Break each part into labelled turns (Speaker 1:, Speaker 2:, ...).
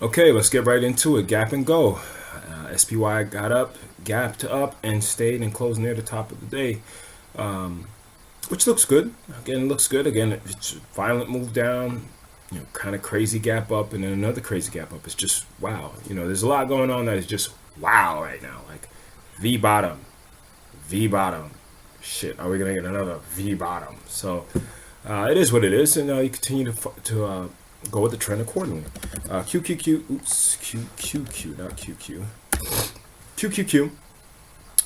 Speaker 1: Okay, let's get right into it. Gap and go. SPY got up, gapped up, and stayed and closed near the top of the day, which looks good. Again, looks good. Again, it's a violent move down, kind of crazy gap up, and then another crazy gap up. It's just wow. There's a lot going on that is just wow right now. Like V bottom, V bottom. Shit, are we gonna get another V bottom? So it is what it is, and you continue to go with the trend accordingly. QQQ, oops, QQQ, not QQ. QQQ.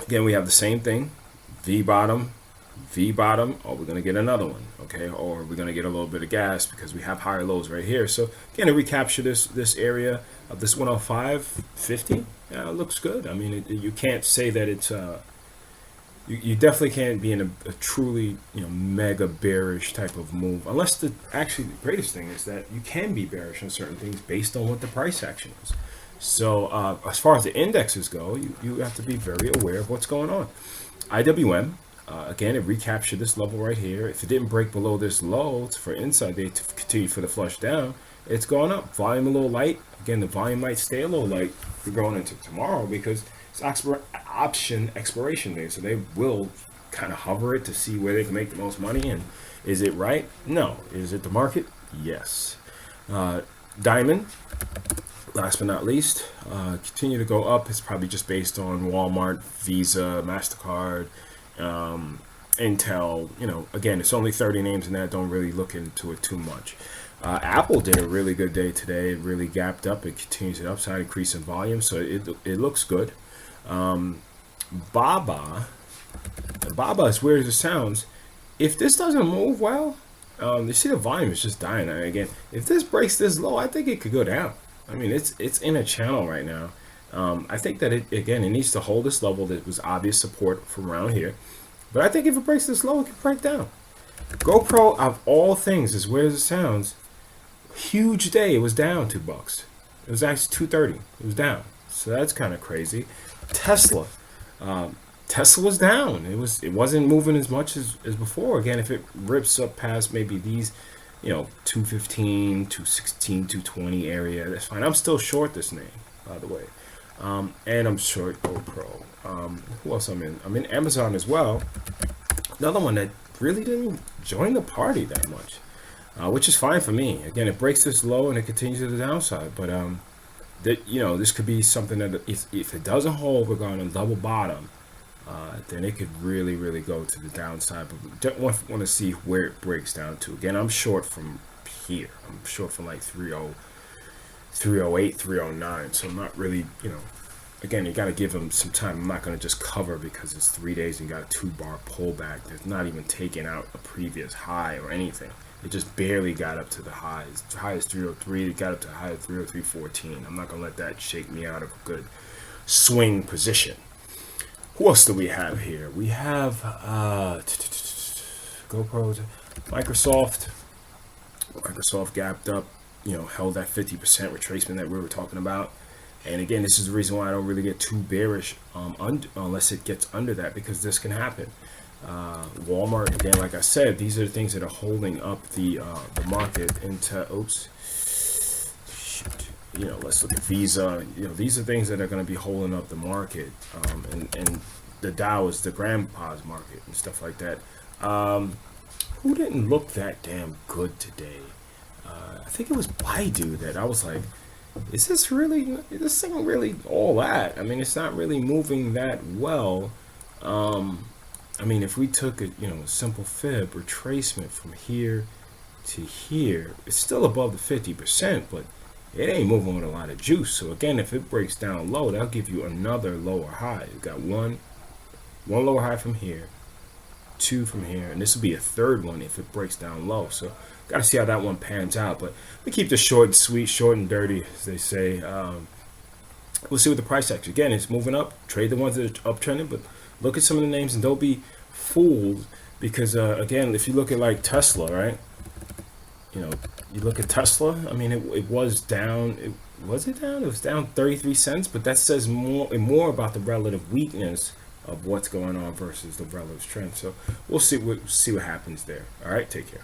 Speaker 1: Again, we have the same thing. V bottom, V bottom. Oh, we're gonna get another one, okay? Or we're gonna get a little bit of gas because we have higher lows right here. So again, to recapture this area of this 105.50, yeah, it looks good. I mean, you can't say that it's you definitely can't be in a truly mega bearish type of move, unless the greatest thing is that you can be bearish on certain things based on what the price action is. So as far as the indexes go, you have to be very aware of what's going on. IWM, again, it recaptured this level right here. If it didn't break below this low for inside day to continue for the flush down, it's gone up. Volume a little light. Again, the volume might stay a little light if we're going into tomorrow because it's option expiration day, so they will kind of hover it to see where they can make the most money. And is it right? No. Is it the market? Yes. Diamond, last but not least, continue to go up. It's probably just based on Walmart, Visa, MasterCard, Intel. Again, it's only 30 names in that. Don't really look into it too much. Apple did a really good day today. It really gapped up. It continues to upside, increase in volume, so it looks good. Baba, as weird as it sounds, if this doesn't move well, you see the volume is just dying. And again, if this breaks this low, I think it could go down. I mean, it's in a channel right now. I think that it needs to hold this level that was obvious support from around here. But I think if it breaks this low, it could break down. GoPro, of all things, as weird as it sounds, huge day. It was down $2. It was actually $2.30. It was down. So that's kind of crazy. Tesla was down. It wasn't moving as much as before. Again, if it rips up past maybe these 215, 216, 220 area, that's fine. I'm still short this name, by the way, and I'm short GoPro. Who else I'm in? I'm in Amazon as well. Another one that really didn't join the party that much, which is fine for me. Again, it breaks this low and it continues to the downside, but this could be something that if it doesn't hold, we're going to double bottom, then it could really, really go to the downside. But we don't want to see where it breaks down to. Again, I'm short from here. I'm short from like 308, 309. So I'm not really, again, you got to give them some time. I'm not going to just cover because it's 3 days and you got a 2-bar pullback that's not even taking out a previous high or anything. It just barely got up to the highs. The high is 303. It got up to the high of 303.14. I'm not going to let that shake me out of a good swing position. Who else do we have here? We have GoPro, Microsoft. Microsoft gapped up, held that 50% retracement that we were talking about. And again, this is the reason why I don't really get too bearish unless it gets under that, because this can happen. Walmart, again, like I said, these are the things that are holding up the market into, let's look at Visa. These are things that are going to be holding up the market, and the Dow is the grandpa's market and stuff like that. Who didn't look that damn good today? I think it was Bidu that I was like, is this thing really all that? I mean, it's not really moving that well. I mean, if we took a simple fib retracement from here to here, it's still above the 50%, but it ain't moving with a lot of juice. So again, if it breaks down low, that'll give you another lower high. You got one lower high from here, 2 from here, and this will be a third one if it breaks down low. So got to see how that one pans out. But we keep the short and sweet, short and dirty, as they say. We'll see what the price action. Again, it's moving up. Trade the ones that are uptrending, but look at some of the names and don't be fooled, because again, if you look at like Tesla, right? You look at Tesla. I mean, it was down. Was it down? It was down 33 cents, but that says more about the relative weakness of what's going on versus the relative trend. So we'll see what happens there. All right, take care.